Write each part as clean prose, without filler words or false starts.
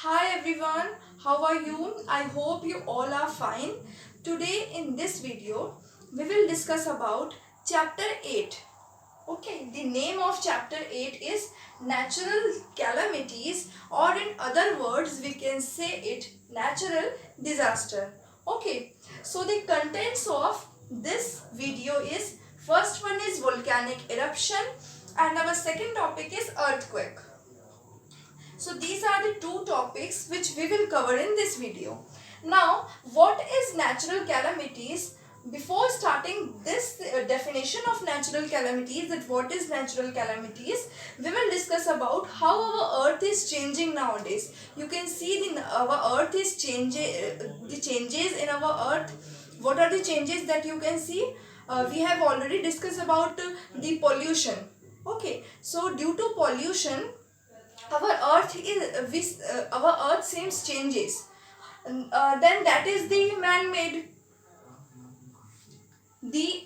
Hi everyone, how are you? I hope you all are fine. Today in this video, we will discuss about chapter 8. Okay, the name of chapter 8 is Natural Calamities, or in other words, we can say it natural disaster. Okay, so the contents of this video is first one is volcanic eruption, and our second topic is earthquake. So these are the two topics which we will cover in this video. Now, what is natural calamities? Before starting this definition of natural calamities, that what is natural calamities, we will discuss about how our earth is changing nowadays. You can see our earth is changing, the changes in our earth. What are the changes that you can see? We have already discussed about the pollution. Okay, so due to pollution, our our earth seems changes. Then that is the man-made. The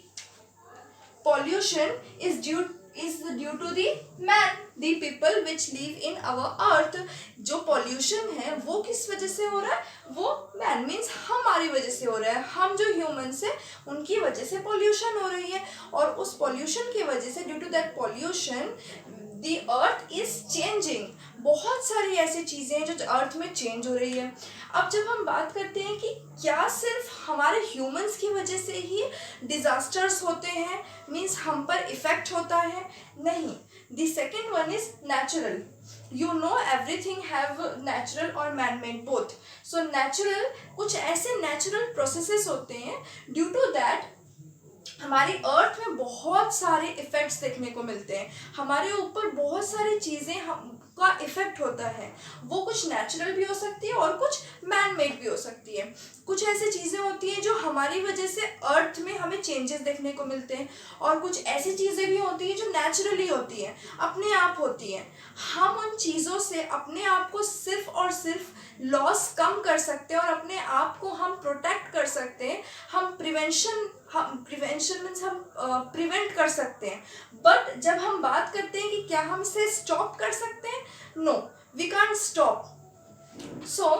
pollution is due to the man, the people which live in our earth. जो pollution है वो किस वजह से हो रहा है? वो man means हमारी वजह से हो रहा है. हम जो humans है उनकी वजह से pollution हो रही है, और उस pollution की वजह से, due to that pollution, the earth is changing. बहुत सारी ऐसी चीज़ें हैं जो अर्थ में चेंज हो रही है. अब जब हम बात करते हैं कि क्या सिर्फ हमारे ह्यूमंस की वजह से ही डिजास्टर्स होते हैं, मीन्स हम पर इफेक्ट होता है, नहीं. The second one is natural. You know everything have natural और man made both. So natural, कुछ ऐसे नेचुरल प्रोसेसेस होते हैं ड्यू टू दैट हमारी अर्थ में बहुत सारे इफेक्ट्स देखने को मिलते हैं. हमारे ऊपर बहुत सारी चीज़ें का इफेक्ट होता है. वो कुछ नेचुरल भी हो सकती है और कुछ मैन मेड भी हो सकती है. कुछ ऐसी चीज़ें होती हैं जो हमारी वजह से अर्थ में हमें चेंजेस देखने को मिलते हैं, और कुछ ऐसी चीज़ें भी होती हैं जो नेचुरली होती हैं, अपने आप होती हैं. हम उन चीज़ों से अपने आप को सिर्फ और सिर्फ लॉस कम कर सकते हैं, और अपने आप को हम प्रोटेक्ट कर सकते हैं. हम प्रिवेंशन मीन्स हम प्रिवेंट कर सकते हैं. बट जब हम बात करते हैं कि क्या हम इसे स्टॉप कर सकते हैं, no, we can't stop. So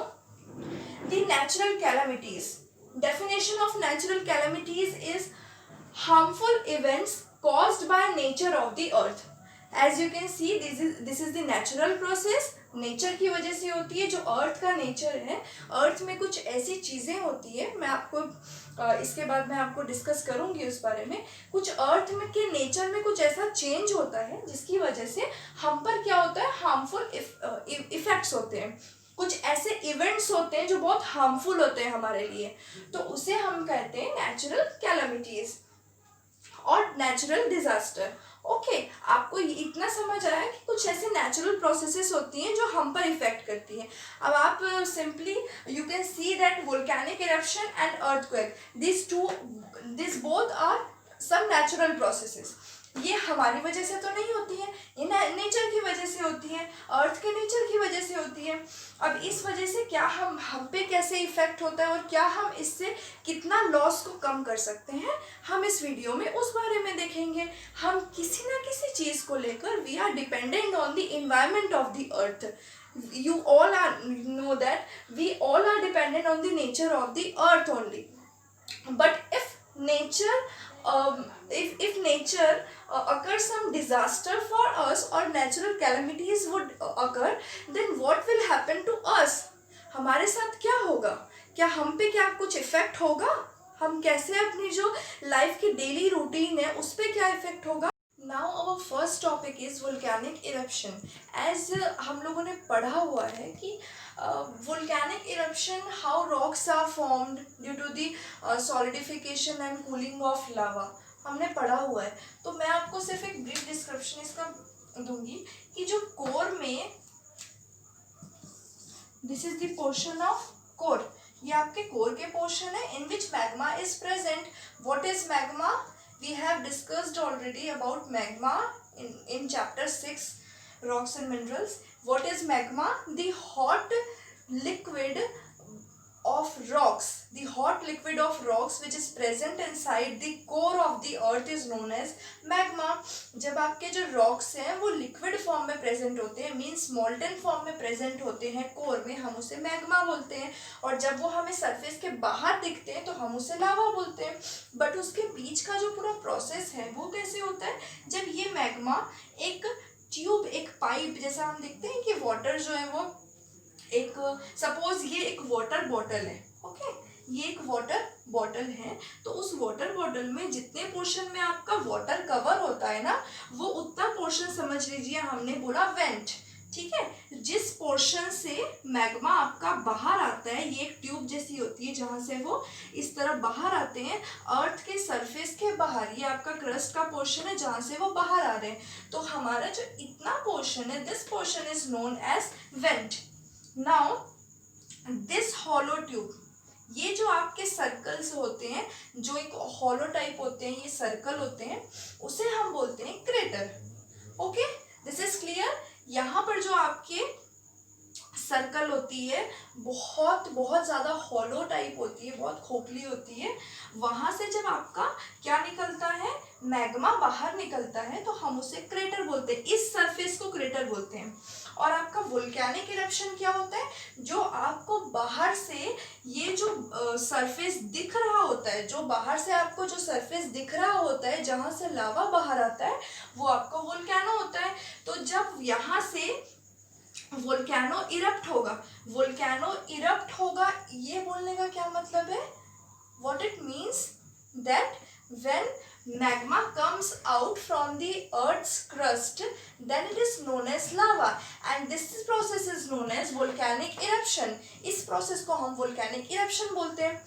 the natural calamities, definition of natural calamities is harmful events caused by nature of the earth. As you can see, this is the natural process. Nature की वजह से होती है. जो अर्थ का nature है, अर्थ में कुछ ऐसी चीज़ें होती है, मैं आपको इसके बाद मैं आपको डिस्कस करूंगी उस बारे में. कुछ अर्थ में के नेचर में कुछ ऐसा चेंज होता है जिसकी वजह से हम पर क्या होता है, हार्मफुल इफेक्ट्स होते हैं. कुछ ऐसे इवेंट्स होते हैं जो बहुत हार्मफुल होते हैं हमारे लिए, तो उसे हम कहते हैं नेचुरल कैलामिटीज और नेचुरल डिजास्टर. ओके, आपको इतना समझ आया कि कुछ ऐसे नेचुरल प्रोसेसेस होती हैं जो हम पर इफेक्ट करती हैं. अब आप simply you can see that volcanic eruption and earthquake, this both are some natural processes. ये हमारी वजह से तो नहीं होती है, ये नेचर की वजह से होती है, अर्थ के नेचर की वजह से होती है. अब इस वजह से क्या हम पे कैसे इफेक्ट होता है और क्या हम इससे कितना लॉस को कम कर सकते हैं, हम इस वीडियो में उस बारे में देखेंगे. हम किसी ना किसी चीज़ को लेकर we are dependent on the environment of the earth. You all know that we all are dependent on the nature of the earth only. But if nature if nature occurs some disaster for us, or natural calamities would occur, then what will happen to us? हमारे साथ क्या होगा? क्या हम पे क्या कुछ effect होगा? हम कैसे अपनी जो लाइफ की डेली रूटीन है उस पे क्या इफेक्ट होगा? Now our first topic is volcanic eruption. As हम लोगों ने पढ़ा हुआ है कि volcanic eruption, how rocks are formed due to the solidification and cooling of lava, हमने पढ़ा हुआ है. तो मैं आपको सिर्फ एक ब्रीफ डिस्क्रिप्शन इसका दूंगी कि जो कोर में, this is the portion of core, ये आपके कोर के पोर्शन है in which magma is present. What is magma? We have discussed already about magma in chapter 6, rocks and minerals. What is magma? The hot liquid of rocks, the hot liquid of rocks which is present inside the core of the earth is known as magma. जब आपके जो rocks हैं वो liquid form में present होते हैं, means molten form में present होते हैं core में, हम उसे magma बोलते हैं. और जब वो हमें surface के बाहर दिखते हैं तो हम उसे lava बोलते हैं. बट उसके बीच का जो पूरा process है वो कैसे होता है, जब ये magma एक ट्यूब, एक पाइप जैसा हम देखते हैं कि वाटर जो है वो एक, सपोज ये एक वाटर बॉटल है, ओके, ये एक वाटर बॉटल है, तो उस वाटर बॉटल में जितने पोर्शन में आपका वाटर कवर होता है ना, वो उतना पोर्शन समझ लीजिए हमने बोला वेंट. ठीक है, जिस पोर्शन से मैग्मा आपका बाहर आता है, ये एक ट्यूब जैसी होती है जहाँ से वो इस तरह बाहर आते हैं अर्थ के सरफेस के बाहर, ये आपका क्रस्ट का पोर्शन है जहाँ से वो बाहर आ रहे हैं. तो हमारा जो इतना पोर्शन है, this portion is known as vent. Now this hollow tube, ये जो आपके सर्कल्स होते हैं, जो एक हॉलो टाइप होते हैं, ये सर्कल होते हैं, उसे हम बोलते हैं crater. Okay, this is clear. यहाँ पर जो आपके सर्कल होती है बहुत बहुत ज़्यादा हॉलो टाइप होती है, बहुत खोखली होती है, वहाँ से जब आपका क्या निकलता है, मैग्मा बाहर निकलता है, तो हम उसे क्रेटर बोलते हैं. इस सरफेस को क्रेटर बोलते हैं. और आपका वोल्केनिक इरप्शन क्या होता है, जो आपको बाहर से ये जो सरफेस दिख रहा होता है, जो बाहर से आपको जो सरफेस दिख रहा होता है जहाँ से लावा बाहर आता है, वो आपका वोल्केनो होता है. तो जब यहाँ से वोल्केनो इरप्ट होगा, वोल्केनो इरप्ट होगा, ये बोलने का क्या मतलब है, what it means that when magma comes out from the earth's crust, then it is known as lava, and this process is known as volcanic eruption. इस process को हम volcanic eruption बोलते हैं.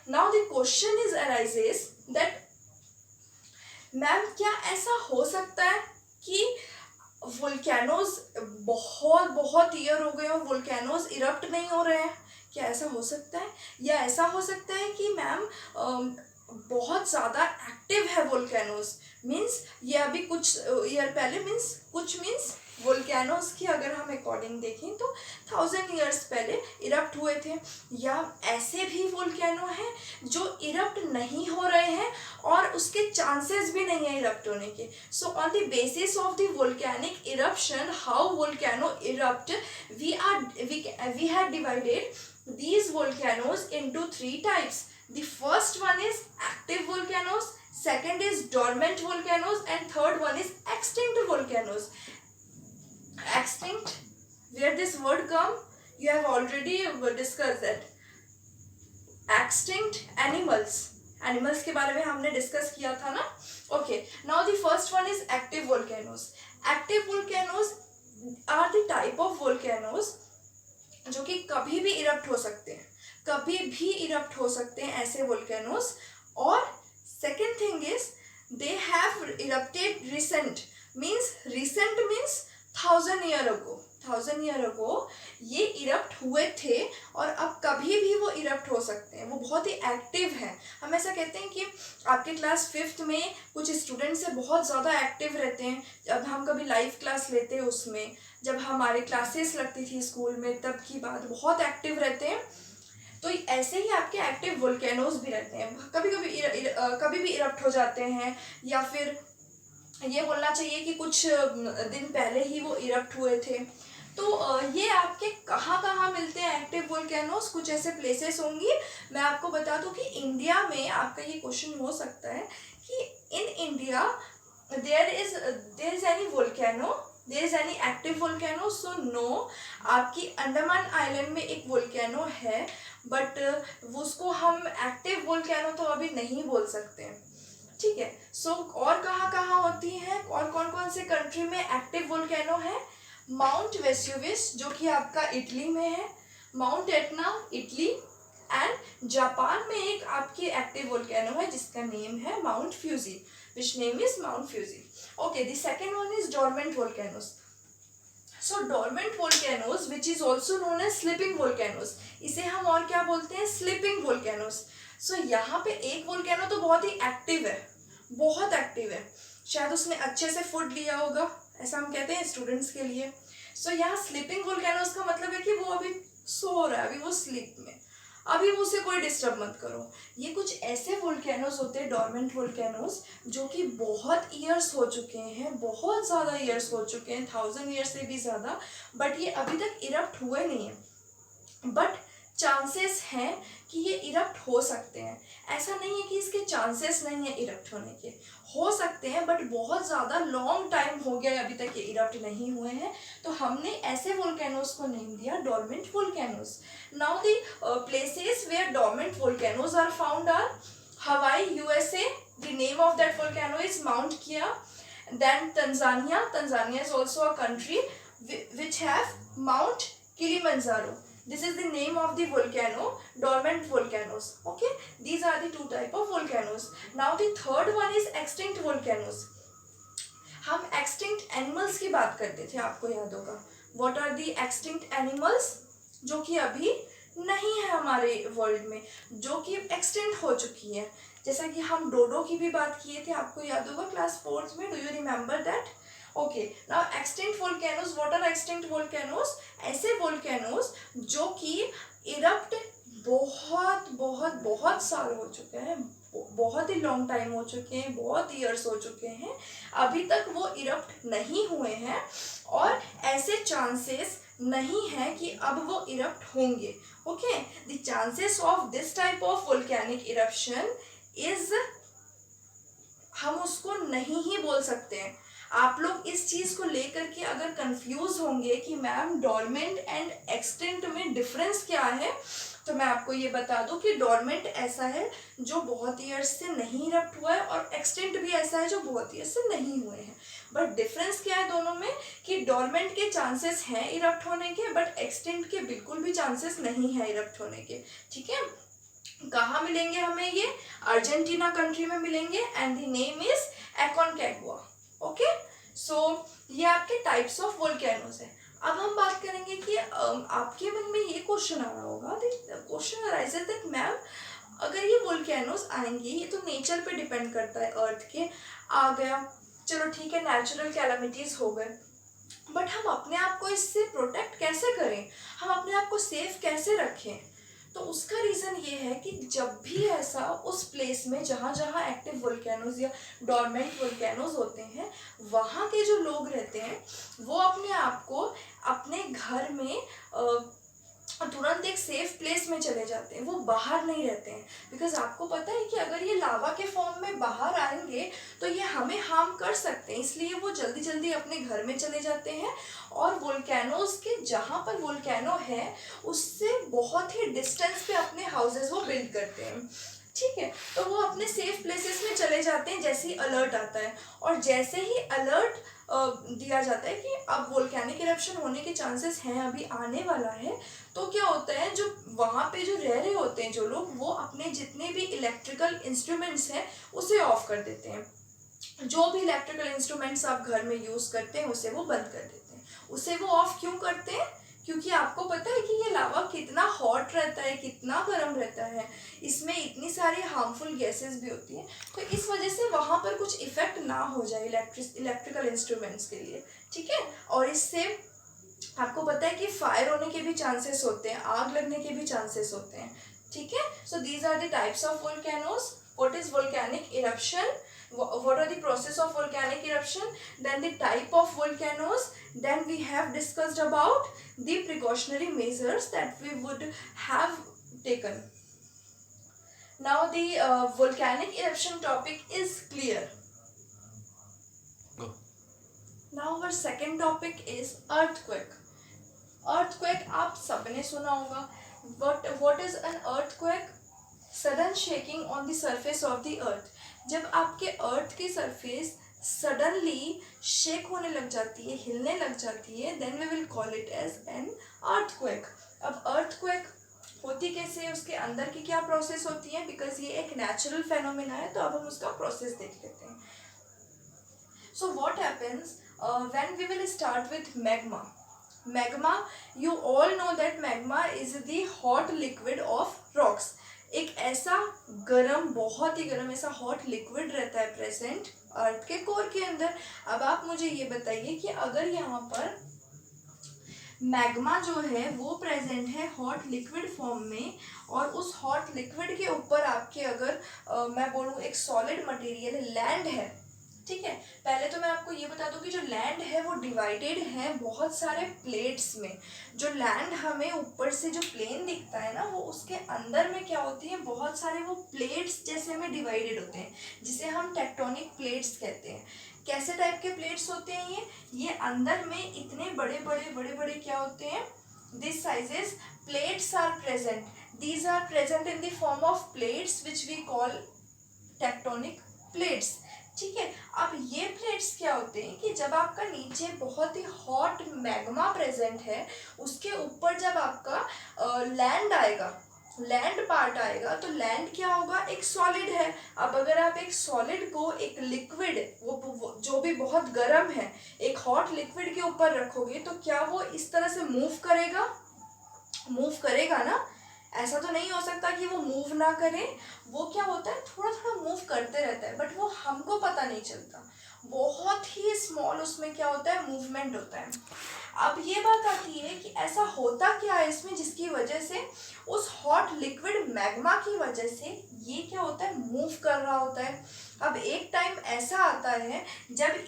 Now the question is arises that ma'am क्या ऐसा हो सकता है कि वोल्केनोज बहुत बहुत ईयर हो गए और वोल्केनोज इरप्ट नहीं हो रहे हैं, क्या ऐसा हो सकता है, या ऐसा हो सकता है कि मैम बहुत ज़्यादा एक्टिव है वोल्केनोज, मीन्स ये अभी कुछ ईयर पहले, मीन्स वोल्केनोज की अगर हम अकॉर्डिंग देखें तो 1000 ईयर्स पहले इरप्ट हुए थे, या ऐसे भी वोल्केनो हैं जो इरप्ट नहीं हो रहे हैं और उसके चांसेस भी नहीं है इरप्ट होने के. So on the basis of the volcanic eruption, how volcano erupt, we had divided these volcanoes into 3 types. The first one is active volcanoes, second is dormant volcanoes, and third one is extinct volcanoes. Extinct, where this word come, you have already discussed that. Extinct animals के बारे में हमने discuss किया था ना. Okay, now the first one is active volcanoes. Active volcanoes are the type of volcanoes जो कि कभी भी इरप्ट हो सकते हैं, कभी भी इरप्ट हो सकते हैं ऐसे वोल्केनोस. और second thing is they have erupted recent, means 1000 year ago ये इरप्ट हुए थे और अब कभी भी वो इरप्ट हो सकते हैं, वो बहुत ही एक्टिव हैं. हम ऐसा कहते हैं कि आपके क्लास 5th में कुछ स्टूडेंट्स से बहुत ज़्यादा एक्टिव रहते हैं. जब हम कभी लाइव क्लास लेते हैं, उसमें जब हमारे क्लासेस लगती थी स्कूल में, तब की बात, बहुत एक्टिव रहते हैं. तो ऐसे ही आपके एक्टिव वोल्केनोज भी रहते हैं, कभी भी इरप्ट हो जाते हैं, या फिर ये बोलना चाहिए कि कुछ दिन पहले ही वो इरप्ट हुए थे. तो ये आपके कहाँ कहाँ मिलते हैं एक्टिव वोल्केनोज, कुछ ऐसे प्लेसेस होंगी. मैं आपको बता दूं कि इंडिया में आपका ये क्वेश्चन हो सकता है कि in India there is any volcano, there is any active volcano. So no, आपकी अंडमान आइलैंड में एक वोल्केनो है, बट उसको हम एक्टिव वोल्केनो तो अभी नहीं बोल सकते हैं. ठीक है. सो और कहाँ कहाँ होती हैं, और कौन कौन से कंट्री में एक्टिव वोल्केनो है, माउंट वेसुवियस जो कि आपका इटली में है, Mount Etna Italy, and Japan में एक आपकी एक्टिव वोल्केनो है जिसका नेम है Mount Fuji, which name is Mount Fuji. Okay, the second one is dormant volcanoes. So dormant volcanoes which is also known as sleeping volcanoes, इसे हम और क्या बोलते हैं, स्लीपिंग वोल्केनोज. सो यहाँ पे एक वोल्केनो तो बहुत ही एक्टिव है, बहुत एक्टिव है, शायद उसने अच्छे से फूड लिया होगा, ऐसा हम कहते हैं स्टूडेंट्स के लिए. सो यहाँ स्लीपिंग वोल्केनोज का मतलब है कि वो अभी सो रहा है, अभी वो स्लीप में अभी मुझसे कोई डिस्टर्ब मत करो। ये कुछ ऐसे वोल्केनोज होते हैं, डोरमेंट वोल्केनोज, जो कि बहुत ईयर्स हो चुके हैं, बहुत ज़्यादा ईयर्स हो चुके हैं, 1000 ईयर्स से भी ज़्यादा, बट ये अभी तक इरप्ट हुए नहीं हैं। बट चांसेस हैं कि ये इरप्ट हो सकते हैं। ऐसा नहीं है कि इसके चांसेस नहीं है इरप्ट होने के, हो सकते हैं, बट बहुत ज़्यादा लॉन्ग टाइम हो गया है अभी तक ये इरप्ट नहीं हुए हैं, तो हमने ऐसे वोल्केनोज को नेम दिया dormant volcanoes. Now the places where dormant volcanoes are found are Hawaii, USA, the name of that volcano is Mount Kea. Then Tanzania is also a country which have Mount Kilimanjaro. This is the name of the volcano, dormant volcanoes. Okay, these are the two type of volcanoes. Now the third one is extinct volcanoes. हम extinct animals की बात करते थे, आपको याद होगा. What are the extinct animals? जो कि अभी नहीं है हमारे वर्ल्ड में, जो कि एक्सटेंट हो चुकी है. जैसा कि हम डोडो की भी बात किए थे, आपको याद होगा क्लास 4th में. Do you remember that? Okay, now extinct volcanoes. What are extinct volcanoes? ऐसे वोल्केनोज जो कि इरप्ट बहुत बहुत बहुत साल हो चुके हैं, बहुत ही लॉन्ग टाइम हो चुके हैं, बहुत ईयर्स हो चुके हैं, अभी तक वो इरप्ट नहीं हुए हैं, और ऐसे चांसेस नहीं है कि अब वो इरप्ट होंगे. Okay, the chances of this type of volcanic eruption is, हम उसको नहीं ही बोल सकते हैं. आप लोग इस चीज़ को लेकर के अगर कंफ्यूज होंगे कि मैम डोरमेंट एंड एक्सटिंक्ट में डिफरेंस क्या है, तो मैं आपको ये बता दूं कि डोरमेंट ऐसा है जो बहुत ईयर्स से नहीं इरप्ट हुआ है, और एक्सटिंक्ट भी ऐसा है जो बहुत ईयर्स से नहीं हुए हैं. बट डिफरेंस क्या है दोनों में, कि डोरमेंट के चांसेस हैं इरप्ट होने के, बट एक्सटिंक्ट के बिल्कुल भी चांसेस नहीं है इरप्ट होने के. ठीक है, कहाँ मिलेंगे हमें ये? अर्जेंटीना कंट्री में मिलेंगे, and the name is Aconcagua. Okay, so ये आपके टाइप्स ऑफ वोल्केनोज है. अब हम बात करेंगे कि आपके मन में ये क्वेश्चन आ रहा होगा, क्वेश्चन अराइजेस दैट मैम अगर ये वोल्केनोज आएंगे, ये तो नेचर पे डिपेंड करता है, अर्थ के आ गया, चलो ठीक है, नेचुरल कैलामिटीज हो गए, बट हम अपने आप को इससे प्रोटेक्ट कैसे करें, हम अपने आप को सेफ कैसे रखें? तो उसका रीज़न ये है कि जब भी ऐसा उस प्लेस में जहाँ जहाँ एक्टिव वोल्केनोज या डोरमेंट वोल्केनोज होते हैं, वहाँ के जो लोग रहते हैं वो अपने आप को अपने घर में तुरंत एक सेफ प्लेस में चले जाते हैं, वो बाहर नहीं रहते हैं. बिकॉज आपको पता है कि अगर ये लावा के फॉर्म में बाहर आएंगे तो ये हमें हार्म कर सकते हैं, इसलिए वो जल्दी जल्दी अपने घर में चले जाते हैं, और वोल्केनोज के जहाँ पर वोल्केनो है उससे बहुत ही डिस्टेंस पे अपने हाउसेस वो बिल्ड करते हैं. ठीक है, तो वो अपने सेफ प्लेसेस में चले जाते हैं जैसे ही अलर्ट आता है, और जैसे ही अलर्ट दिया जाता है कि अब वोल्केनिक इरप्शन होने के चांसेस हैं, अभी आने वाला है, तो क्या होता है, जो वहाँ पे जो रह रहे होते हैं जो लोग, वो अपने जितने भी इलेक्ट्रिकल इंस्ट्रूमेंट्स हैं उसे ऑफ कर देते हैं. जो भी इलेक्ट्रिकल इंस्ट्रूमेंट्स आप घर में यूज़ करते हैं उसे वो बंद कर देते हैं. उसे वो ऑफ क्यों करते हैं? क्योंकि आपको पता है कि ये लावा कितना हॉट रहता है, कितना गर्म रहता है, इसमें इतनी सारी हार्मफुल गैसेस भी होती हैं, तो इस वजह से वहाँ पर कुछ इफेक्ट ना हो जाए इलेक्ट्रिकल इंस्ट्रूमेंट्स के लिए. ठीक है, और इससे आपको पता है कि फायर होने के भी चांसेस होते हैं, आग लगने के भी चांसेस होते हैं. ठीक है, so these are the types of volcanoes. What is volcanic eruption? What are the process of volcanic eruption? Then the type of volcanoes. Then we have discussed about the precautionary measures that we would have taken. Now the volcanic eruption topic is clear. Go. Now our second topic is earthquake. Earthquake आप सबने सुना होगा. What is an earthquake? Sudden shaking on the surface of the earth. जब आपके अर्थ की surface suddenly shake होने लग जाती है, हिलने लग जाती है, then we will call it as an earthquake. अब अर्थक्वेक होती कैसे है, उसके अंदर की क्या प्रोसेस होती है, बिकॉज ये एक नेचुरल फेनोमेना है, तो अब हम उसका प्रोसेस देख लेते हैं. So what happens when we will start with magma. Magma, you all know that magma is the hot liquid of rocks. एक ऐसा गरम, बहुत ही गरम, ऐसा हॉट लिक्विड रहता है प्रेजेंट अर्थ के कोर के अंदर. अब आप मुझे ये बताइए कि अगर यहाँ पर मैग्मा जो है वो प्रेजेंट है हॉट लिक्विड फॉर्म में, और उस हॉट लिक्विड के ऊपर आपके अगर मैं बोलूँ एक सॉलिड मटेरियल लैंड है, ठीक है। पहले तो मैं आपको ये बता दूं कि जो लैंड है वो डिवाइडेड है बहुत सारे प्लेट्स में। जो लैंड हमें ऊपर से जो प्लेन दिखता है ना, वो उसके अंदर में क्या होती है, बहुत सारे वो प्लेट्स जैसे हमें डिवाइडेड होते हैं, जिसे हम टेक्टोनिक प्लेट्स कहते हैं। कैसे टाइप के प्लेट्स होते हैं ये अंदर में इतने बड़े बड़े बड़े बड़े क्या होते हैं, this sizes plates are present, these are present in the form of plates which we call tectonic plates, ठीक है। अब ये प्लेट्स क्या होते हैं कि जब आपका नीचे बहुत ही हॉट मैग्मा प्रेजेंट है, उसके ऊपर जब आपका लैंड आएगा, लैंड पार्ट आएगा, तो लैंड क्या होगा, एक सॉलिड है। अब अगर आप एक सॉलिड को एक लिक्विड वो जो भी बहुत गर्म है एक हॉट लिक्विड के ऊपर रखोगे, तो क्या वो इस तरह से मूव करेगा, मूव करेगा ना। ऐसा तो नहीं हो सकता कि वो मूव ना करे, वो क्या होता है थोड़ा थोड़ा मूव करते रहता है, बट वो हमको पता नहीं चलता, बहुत ही स्मॉल उसमें क्या होता है, मूवमेंट होता है। अब ये बात आती है कि ऐसा होता क्या है इसमें, जिसकी वजह से उस हॉट लिक्विड मैग्मा की वजह से ये क्या होता है, मूव कर रहा होता है। अब एक टाइम ऐसा आता है जब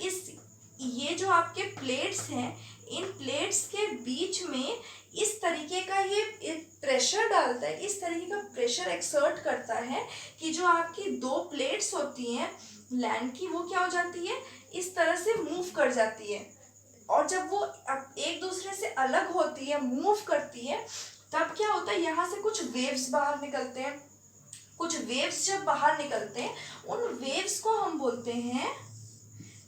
ये जो आपके प्लेट्स हैं, इन प्लेट्स के बीच में इस तरीके का ये प्रेशर डालता है, इस तरीके का प्रेशर एक्सर्ट करता है कि जो आपकी दो प्लेट्स होती हैं लैंड की, वो क्या हो जाती है, इस तरह से मूव कर जाती है। और जब वो एक दूसरे से अलग होती है, मूव करती है, तब क्या होता है, यहाँ से कुछ वेव्स बाहर निकलते हैं। कुछ वेव्स जब बाहर निकलते हैं, उन वेव्स को हम बोलते हैं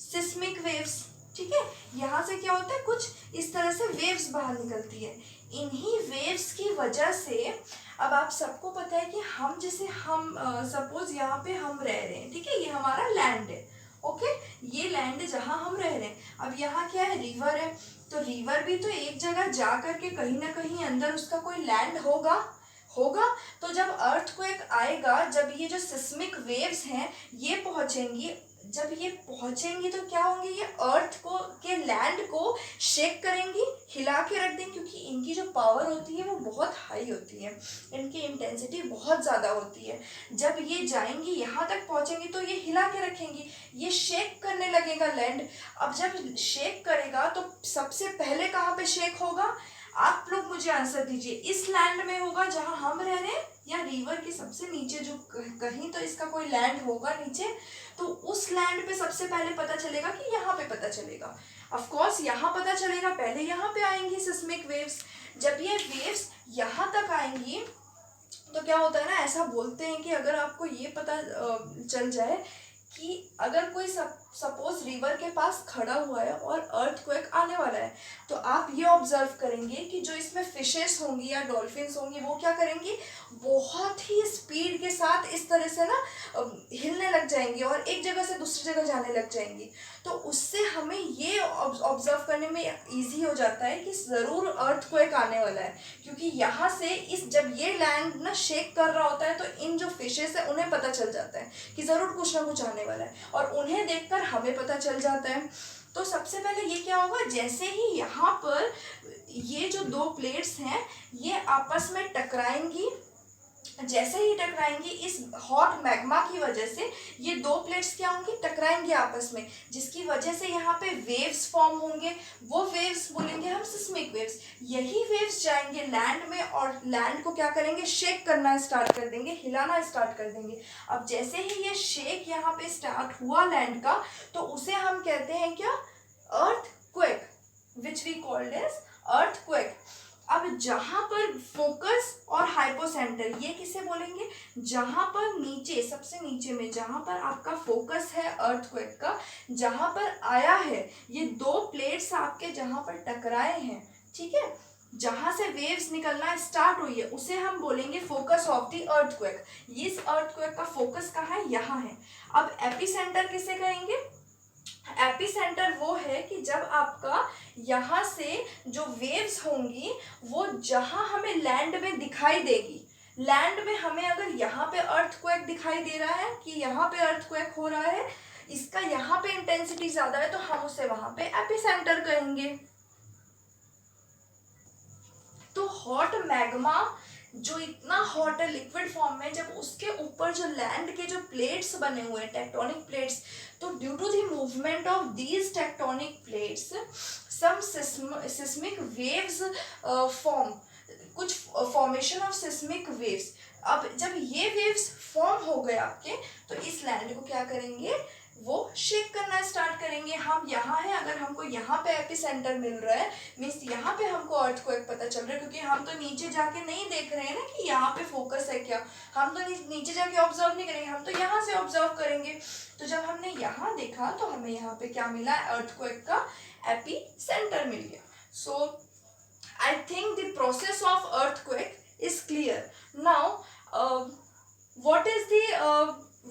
सिस्मिक वेव्स, ठीक है। यहाँ से क्या होता है, कुछ इस तरह से वेव्स बाहर निकलती है। इन्हीं वेव्स की वजह से अब आप सबको पता है कि हम जैसे हम सपोज यहाँ पे हम रह रहे हैं, ठीक है, ये हमारा लैंड है, ओके, ये लैंड है जहाँ हम रह रहे हैं। अब यहाँ क्या है, रिवर है, तो रिवर भी तो एक जगह जा करके कहीं ना कहीं अंदर उसका कोई लैंड होगा, तो जब अर्थक्वेक आएगा, जब ये जो सिस्मिक वेव्स हैं ये पहुंचेंगी, जब ये पहुंचेंगी तो क्या होंगे, ये अर्थ को के लैंड को शेक करेंगी, हिला के रख देंगे, क्योंकि इनकी जो पावर होती है वो बहुत हाई होती है, इनकी इंटेंसिटी बहुत ज़्यादा होती है। जब ये जाएंगी यहाँ तक पहुँचेंगी तो ये हिला के रखेंगी, ये शेक करने लगेगा लैंड। अब जब शेक करेगा तो सबसे पहले कहाँ पे शेक होगा, आप लोग मुझे आंसर दीजिए, इस लैंड में होगा जहाँ हम रह रहे हैं, या रिवर के सबसे नीचे जो कहीं तो इसका कोई लैंड होगा नीचे, तो उस लैंड पे सबसे पहले पता चलेगा कि यहाँ पे पता चलेगा। ऑफ कोर्स यहाँ पता चलेगा, पहले यहाँ पे आएंगी सिस्मिक वेव्स। जब ये वेव्स यहाँ तक आएंगी तो क्या होता है ना, ऐसा बोलते हैं कि अगर आपको ये पता चल जाए कि अगर कोई सपोज रिवर के पास खड़ा हुआ है और अर्थक्वेक आने वाला है, तो आप ये ऑब्जर्व करेंगे कि जो इसमें फिशेस होंगी या डॉल्फिन्स होंगी, वो क्या करेंगी, बहुत ही स्पीड के साथ इस तरह से ना हिलने लग जाएंगी और एक जगह से दूसरी जगह जाने लग जाएंगी। तो उससे हमें ये ऑब्जर्व करने में ईजी हो जाता है कि ज़रूर अर्थक्वेक आने वाला है, क्योंकि यहाँ से जब ये लैंड ना शेक कर रहा होता है, तो इन जो फिशेस है उन्हें पता चल जाता है कि ज़रूर कुछ ना कुछ आने वाला है, और उन्हें देखकर हमें पता चल जाता है। तो सबसे पहले ये क्या होगा, जैसे ही यहाँ पर ये जो दो प्लेट्स हैं ये आपस में टकराएंगी, जैसे ही टकराएंगी इस हॉट मैग्मा की वजह से ये दो प्लेट्स क्या होंगी, टकराएंगे आपस में, जिसकी वजह से यहाँ पे वेव्स फॉर्म होंगे, वो वेव्स बोलेंगे हम सिस्मिक वेव्स। यही वेव्स जाएंगे लैंड में और लैंड को क्या करेंगे, शेक करना स्टार्ट कर देंगे, हिलाना स्टार्ट कर देंगे। अब जैसे ही ये शेक यहाँ पे स्टार्ट हुआ लैंड का, तो उसे हम कहते हैं क्या, earthquake, which we called as earthquake. अब जहाँ पर फोकस और हाइपोसेंटर, ये किसे बोलेंगे, जहाँ पर नीचे सबसे नीचे में जहाँ पर आपका फोकस है अर्थक्वेक का, जहाँ पर आया है ये दो प्लेट्स आपके जहाँ पर टकराए हैं, ठीक है, जहाँ से वेव्स निकलना स्टार्ट हुई है, उसे हम बोलेंगे फोकस ऑफ द अर्थक्वेक। इस अर्थक्वेक का फोकस कहाँ है, यहाँ है। अब एपिसेंटर किसे कहेंगे, एपिसेंटर वो है कि जब आपका यहाँ से जो वेव्स होंगी वो जहाँ हमें लैंड में दिखाई देगी, लैंड में हमें अगर यहाँ पे अर्थक्वेक दिखाई दे रहा है कि यहाँ पे अर्थक्वेक हो रहा है, इसका यहाँ पे इंटेंसिटी ज़्यादा है, तो हम उसे वहाँ पे एपिसेंटर कहेंगे। तो हॉट मैग्मा जो इतना हॉट है लिक्विड फॉर्म में, जब उसके ऊपर जो लैंड के जो प्लेट्स बने हुए हैं, टेक्टोनिक प्लेट्स, तो due to the movement of these tectonic plates some seismic waves form, कुछ फॉर्मेशन ऑफ सिस्मिक वेव्स। अब जब ये वेव्स फॉर्म हो गए आपके, तो इस लैंड को क्या करेंगे, वो शेक करना स्टार्ट करेंगे। हम यहाँ है, अगर हमको यहाँ पे एपिसेंटर मिल रहा है, मीन्स यहाँ पे हमको अर्थक्वेक पता चल रहा है, क्योंकि हम तो नीचे जाके नहीं देख रहे हैं ना कि यहाँ पे फोकस है क्या, हम तो नीचे जाके ऑब्जर्व नहीं करेंगे, हम तो यहाँ से ऑब्जर्व करेंगे। तो जब हमने यहाँ देखा तो हमें यहाँ पे क्या मिला, अर्थक्वेक का एपिसेंटर मिल गया। सो I think the process of earthquake is clear. Now, what is the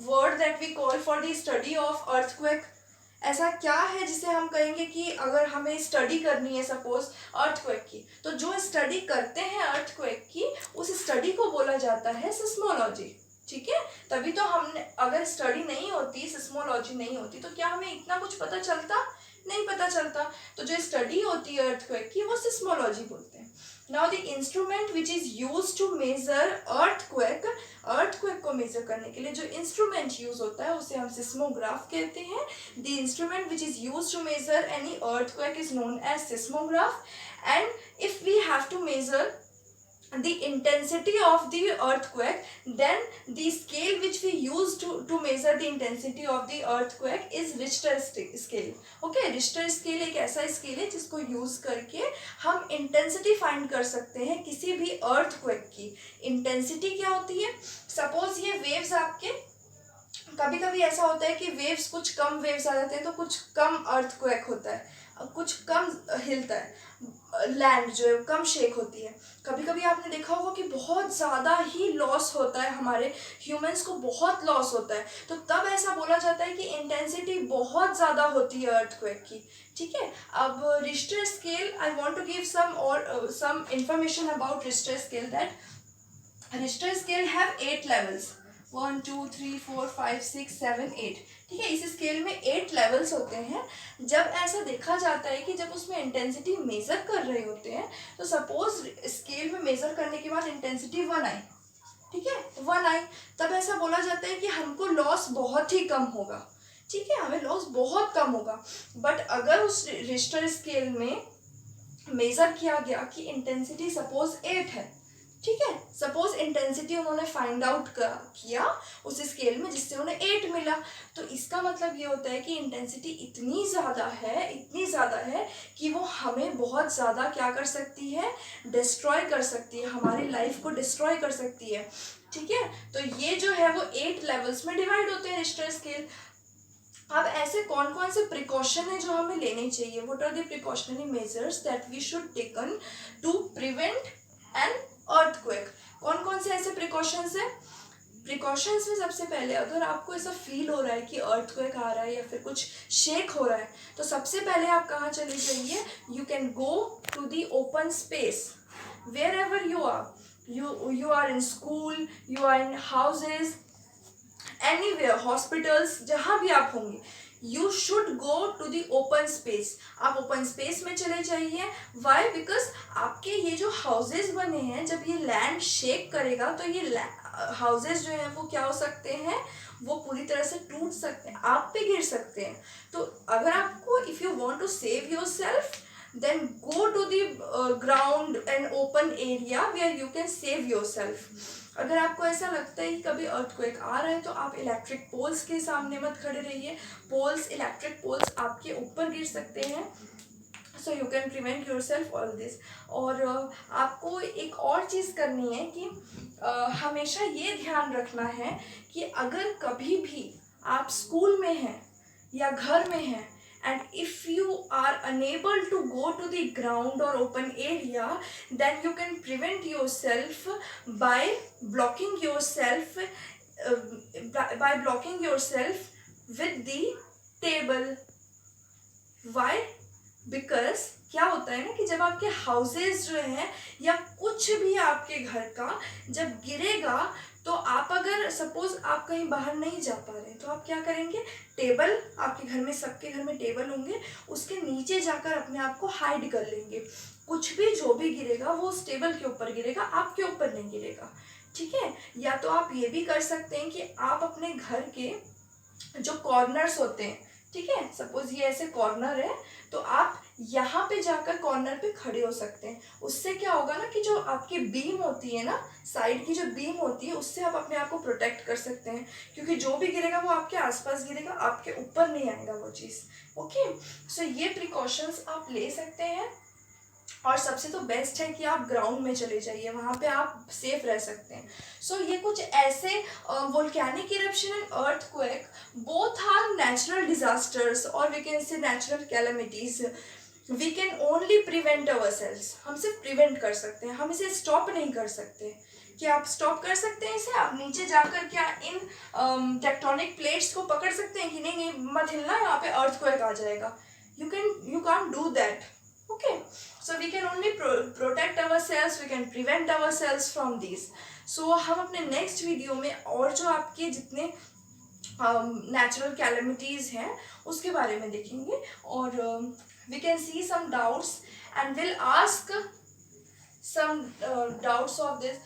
word that we call for the study of earthquake? ऐसा क्या है जिसे हम कहेंगे कि अगर हमें स्टडी करनी है सपोज अर्थक्वेक की, तो जो स्टडी करते हैं अर्थक्वेक की, उस स्टडी को बोला जाता है सिस्मोलॉजी। ठीक है, तभी तो हमने, अगर स्टडी नहीं होती, सिस्मोलॉजी नहीं होती, तो क्या हमें इतना कुछ पता चलता, नहीं पता चलता। तो जो स्टडी होती है अर्थक्वेक की, वो सिस्मोलॉजी बोलते हैं। Now the instrument which is use to measure earthquake, earthquake को मेजर करने के लिए जो इंस्ट्रूमेंट यूज होता है उसे हम सिस्मोग्राफ कहते हैं। The instrument which is use to measure any earthquake is known as seismograph. And if we have to measure the intensity of the earthquake, then the scale which we use to measure the intensity of the earthquake is Richter scale. Okay, Richter scale एक ऐसा scale है जिसको use करके हम intensity find कर सकते हैं किसी भी earthquake की। इंटेंसिटी क्या होती है, सपोज ये वेव्स आपके, कभी कभी ऐसा होता है कि वेव्स, कुछ कम वेव्स आ जाते हैं तो कुछ कम अर्थक्वेक होता है, कुछ कम हिलता है, लैंड जो है कम शेक होती है। कभी कभी आपने देखा होगा कि बहुत ज़्यादा ही लॉस होता है, हमारे ह्यूमंस को बहुत लॉस होता है, तो तब ऐसा बोला जाता है कि इंटेंसिटी बहुत ज़्यादा होती है अर्थक्वेक की। ठीक है, अब Richter scale, I want to give some information about Richter scale, that Richter scale have 8 levels, 1 2 3 4 5 6 7 8। ठीक है, इस स्केल में 8 लेवल्स होते हैं। जब ऐसा देखा जाता है कि जब उसमें इंटेंसिटी मेजर कर रहे होते हैं, तो सपोज स्केल में मेजर करने के बाद इंटेंसिटी 1 आई, ठीक है 1 आई, तब ऐसा बोला जाता है कि हमको लॉस बहुत ही कम होगा। ठीक है, हमें लॉस बहुत कम होगा। बट अगर उस रिश्टर स्केल में मेजर किया गया कि इंटेंसिटी सपोज 8 है, ठीक है, सपोज इंटेंसिटी उन्होंने फाइंड आउट किया उस स्केल में जिससे उन्हें 8 मिला, तो इसका मतलब ये होता है कि इंटेंसिटी इतनी ज़्यादा है कि वो हमें बहुत ज़्यादा क्या कर सकती है, डिस्ट्रॉय कर सकती है, हमारी लाइफ को डिस्ट्रॉय कर सकती है। ठीक है, तो ये जो है वो 8 लेवल्स में डिवाइड होते हैं रिश्टर स्केल। अब ऐसे कौन कौन से प्रिकॉशन है जो हमें लेने चाहिए, what are the precautionary measures that we should taken to prevent an earthquake. कौन कौन से ऐसे प्रिकॉशंस हैं? प्रिकॉशंस में सबसे पहले, अगर आपको ऐसा फील हो रहा है कि अर्थक्वेक आ रहा है या फिर कुछ शेक हो रहा है, तो सबसे पहले आप कहाँ चले जाइए, you can go to the open space wherever you are, you are in school, you are in houses, anywhere, hospitals, जहाँ भी आप होंगे, you should go to the open space. आप ओपन स्पेस में चले जाइए। वाई? बिकॉज आपके ये जो हाउसेज बने हैं, जब ये लैंड शेक करेगा तो ये हाउसेज जो हैं वो क्या हो सकते हैं, वो पूरी तरह से टूट सकते हैं, आप पे गिर सकते हैं। तो अगर आपको, if you want to save yourself, then go to the ground and open area where you can save yourself. अगर आपको ऐसा लगता है कि कभी अर्थक्वेक आ रहा है, तो आप इलेक्ट्रिक पोल्स के सामने मत खड़े रहिए। पोल्स, इलेक्ट्रिक पोल्स आपके ऊपर गिर सकते हैं, so you can prevent your self all this. और आपको एक और चीज़ करनी है कि हमेशा ये ध्यान रखना है कि अगर कभी भी आप स्कूल में हैं या घर में हैं, and if you are unable to go to the ground or open area, then you can prevent yourself by blocking yourself with the table. Why? Because क्या होता है ना कि जब आपके हाउसेज जो हैं या कुछ भी आपके घर का जब गिरेगा, तो आप अगर सपोज आप कहीं बाहर नहीं जा पा रहे तो आप क्या करेंगे, टेबल, आपके घर में सबके घर में टेबल होंगे, उसके नीचे जाकर अपने आप को हाइड कर लेंगे। कुछ भी जो भी गिरेगा वो उस टेबल के ऊपर गिरेगा, आपके ऊपर नहीं गिरेगा, ठीक है। या तो आप ये भी कर सकते हैं कि आप अपने घर के जो कॉर्नर्स होते हैं, ठीक है, सपोज ये ऐसे कॉर्नर है, तो आप यहाँ पे जाकर कॉर्नर पे खड़े हो सकते हैं। उससे क्या होगा ना कि जो आपकी बीम होती है ना, साइड की जो बीम होती है, उससे आप अपने आप को प्रोटेक्ट कर सकते हैं, क्योंकि जो भी गिरेगा वो आपके आसपास गिरेगा, आपके ऊपर नहीं आएगा वो चीज़। ओके, सो ये प्रिकॉशंस आप ले सकते हैं। और सबसे तो बेस्ट है कि आप ग्राउंड में चले जाइए, वहाँ पे आप सेफ रह सकते हैं। सो ये कुछ ऐसे volcanic eruption and earthquake both are natural disasters और we can say natural calamities. We can only prevent ourselves, हम सिर्फ प्रिवेंट कर सकते हैं, हम इसे स्टॉप नहीं कर सकते। क्या आप स्टॉप कर सकते हैं इसे? आप नीचे जाकर क्या इन टेक्टोनिक प्लेट्स को पकड़ सकते हैं कि नहीं नहीं मत हिलना, यहाँ पे अर्थक्वेक आ जाएगा? You can't do that. Okay, so we can only protect ourselves, we can prevent ourselves from these. So हम अपने next video में और जो आपके जितने natural calamities हैं उसके बारे में देखेंगे, और we can see some doubts and we'll ask some doubts of this.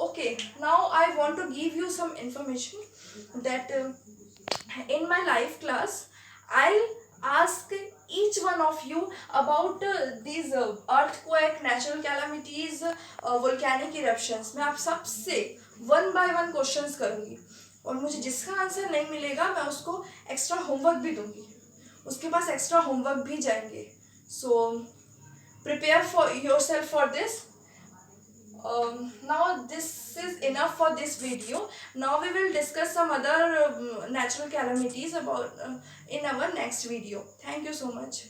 Okay, now I want to give you some information that in my live class I'll ask each one of you about these earthquake, natural calamities, volcanic eruptions. मैं आप सबसे one by one questions करूँगी, और मुझे जिसका answer नहीं मिलेगा मैं उसको एक्स्ट्रा होमवर्क भी दूंगी, उसके पास एक्स्ट्रा होमवर्क भी जाएंगे। So prepare for your self for this. Now this is enough for this video. Now we will discuss some other natural calamities about in our next video. Thank you so much.